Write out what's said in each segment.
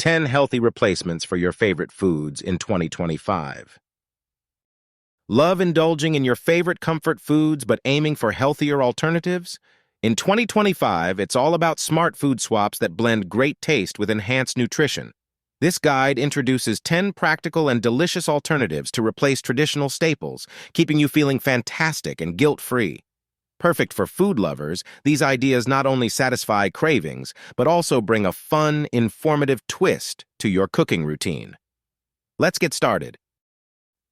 10 healthy replacements for your favorite foods in 2025. Love indulging in your favorite comfort foods but aiming for healthier alternatives? In 2025, it's all about smart food swaps that blend great taste with enhanced nutrition. This guide introduces 10 practical and delicious alternatives to replace traditional staples, keeping you feeling fantastic and guilt-free. Perfect for food lovers, these ideas not only satisfy cravings, but also bring a fun, informative twist to your cooking routine. Let's get started.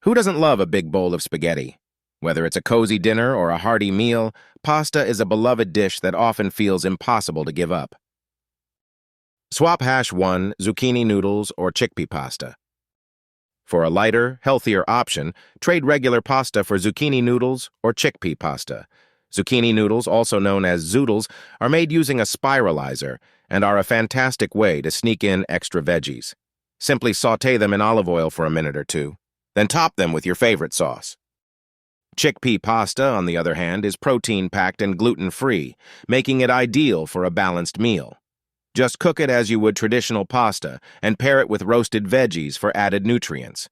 Who doesn't love a big bowl of spaghetti? Whether it's a cozy dinner or a hearty meal, pasta is a beloved dish that often feels impossible to give up. Swap hash 1, zucchini noodles or chickpea pasta. For a lighter, healthier option, trade regular pasta for zucchini noodles or chickpea pasta. Zucchini noodles, also known as zoodles, are made using a spiralizer and are a fantastic way to sneak in extra veggies. Simply sauté them in olive oil for a minute or two, then top them with your favorite sauce. Chickpea pasta, on the other hand, is protein-packed and gluten-free, making it ideal for a balanced meal. Just cook it as you would traditional pasta and pair it with roasted veggies for added nutrients.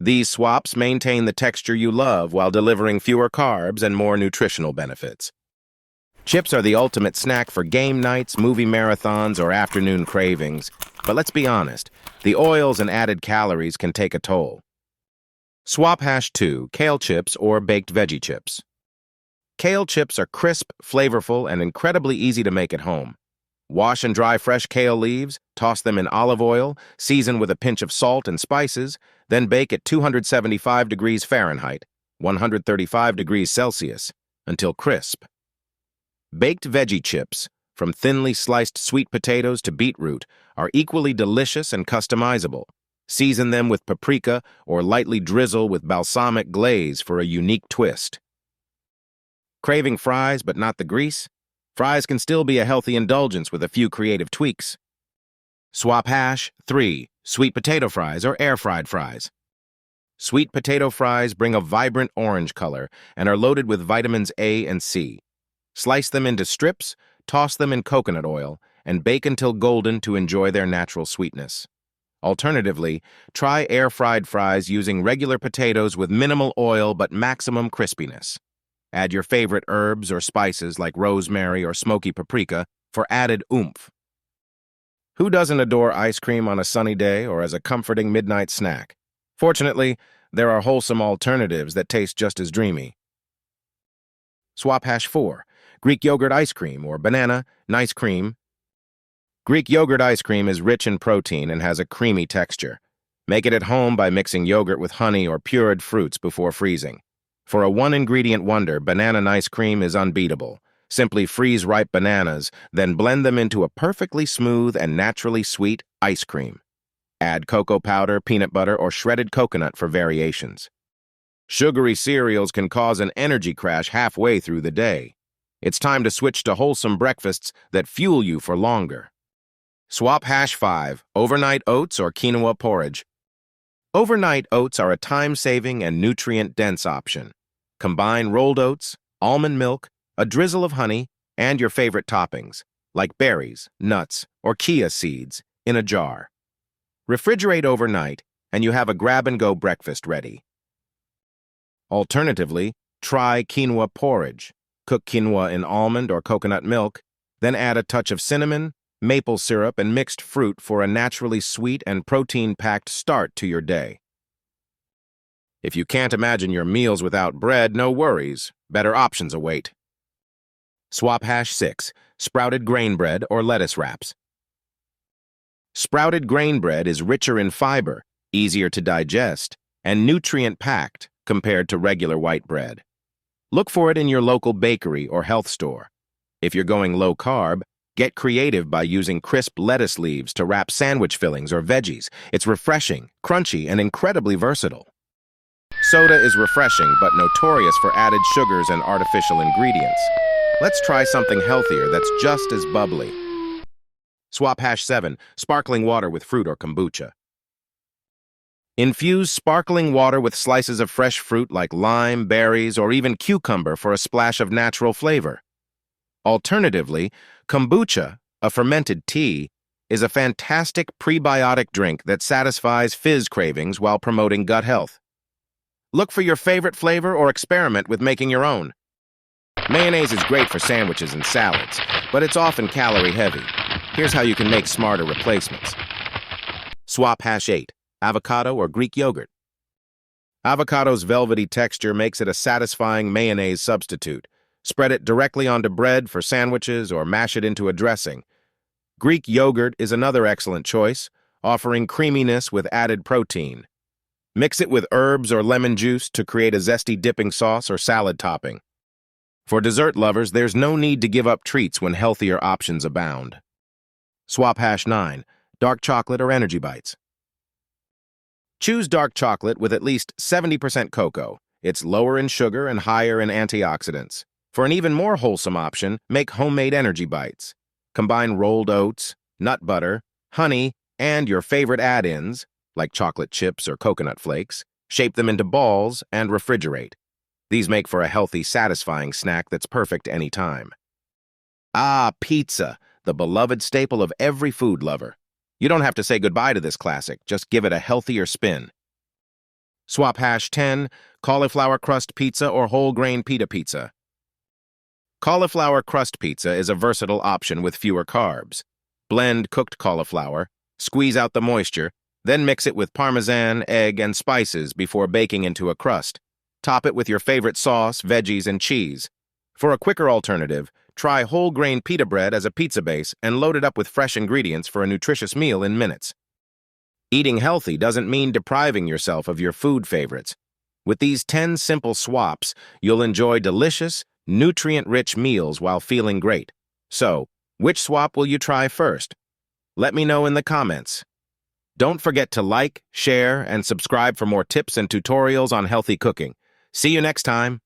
These swaps maintain the texture you love while delivering fewer carbs and more nutritional benefits. Chips are the ultimate snack for game nights, movie marathons, or afternoon cravings. But let's be honest, the oils and added calories can take a toll. Swap hash 2, kale chips or baked veggie chips. Kale chips are crisp, flavorful, and incredibly easy to make at home. Wash and dry fresh kale leaves, toss them in olive oil, season with a pinch of salt and spices, then bake at 275 degrees Fahrenheit, 135 degrees Celsius, until crisp. Baked veggie chips, from thinly sliced sweet potatoes to beetroot, are equally delicious and customizable. Season them with paprika or lightly drizzle with balsamic glaze for a unique twist. Craving fries but not the grease? Fries can still be a healthy indulgence with a few creative tweaks. Swap hash 3, sweet potato fries or air-fried fries. Sweet potato fries bring a vibrant orange color and are loaded with vitamins A and C. Slice them into strips, toss them in coconut oil, and bake until golden to enjoy their natural sweetness. Alternatively, try air-fried fries using regular potatoes with minimal oil but maximum crispiness. Add your favorite herbs or spices like rosemary or smoky paprika for added oomph. Who doesn't adore ice cream on a sunny day or as a comforting midnight snack? Fortunately, there are wholesome alternatives that taste just as dreamy. Swap hash 4, Greek yogurt ice cream or banana, nice cream. Greek yogurt ice cream is rich in protein and has a creamy texture. Make it at home by mixing yogurt with honey or pureed fruits before freezing. For a one-ingredient wonder, banana ice cream is unbeatable. Simply freeze ripe bananas, then blend them into a perfectly smooth and naturally sweet ice cream. Add cocoa powder, peanut butter, or shredded coconut for variations. Sugary cereals can cause an energy crash halfway through the day. It's time to switch to wholesome breakfasts that fuel you for longer. Swap hash 5, overnight oats or quinoa porridge. Overnight oats are a time-saving and nutrient-dense option. Combine rolled oats, almond milk, a drizzle of honey, and your favorite toppings, like berries, nuts, or chia seeds, in a jar. Refrigerate overnight, and you have a grab-and-go breakfast ready. Alternatively, try quinoa porridge. Cook quinoa in almond or coconut milk, then add a touch of cinnamon, maple syrup, and mixed fruit for a naturally sweet and protein-packed start to your day. If you can't imagine your meals without bread, no worries. Better options await. Swap hash 6, sprouted grain bread or lettuce wraps. Sprouted grain bread is richer in fiber, easier to digest, and nutrient-packed compared to regular white bread. Look for it in your local bakery or health store. If you're going low-carb, get creative by using crisp lettuce leaves to wrap sandwich fillings or veggies. It's refreshing, crunchy, and incredibly versatile. Soda is refreshing but notorious for added sugars and artificial ingredients. Let's try something healthier that's just as bubbly. Swap hash 7, sparkling water with fruit or kombucha. Infuse sparkling water with slices of fresh fruit like lime, berries, or even cucumber for a splash of natural flavor. Alternatively, kombucha, a fermented tea, is a fantastic prebiotic drink that satisfies fizz cravings while promoting gut health. Look for your favorite flavor or experiment with making your own. Mayonnaise is great for sandwiches and salads, but it's often calorie-heavy. Here's how you can make smarter replacements. Swap #8, avocado or Greek yogurt. Avocado's velvety texture makes it a satisfying mayonnaise substitute. Spread it directly onto bread for sandwiches or mash it into a dressing. Greek yogurt is another excellent choice, offering creaminess with added protein. Mix it with herbs or lemon juice to create a zesty dipping sauce or salad topping. For dessert lovers, there's no need to give up treats when healthier options abound. Swap #9, dark chocolate or energy bites. Choose dark chocolate with at least 70% cocoa. It's lower in sugar and higher in antioxidants. For an even more wholesome option, make homemade energy bites. Combine rolled oats, nut butter, honey, and your favorite add-ins, like chocolate chips or coconut flakes, shape them into balls, and refrigerate. These make for a healthy, satisfying snack that's perfect anytime. Pizza, the beloved staple of every food lover. You don't have to say goodbye to this classic, just give it a healthier spin. Swap #10, cauliflower crust pizza or whole grain pita pizza. Cauliflower crust pizza is a versatile option with fewer carbs. Blend cooked cauliflower, squeeze out the moisture, then mix it with parmesan, egg, and spices before baking into a crust. Top it with your favorite sauce, veggies, and cheese. For a quicker alternative, try whole grain pita bread as a pizza base and load it up with fresh ingredients for a nutritious meal in minutes. Eating healthy doesn't mean depriving yourself of your food favorites. With these 10 simple swaps, you'll enjoy delicious, nutrient-rich meals while feeling great. So, which swap will you try first? Let me know in the comments. Don't forget to like, share, and subscribe for more tips and tutorials on healthy cooking. See you next time.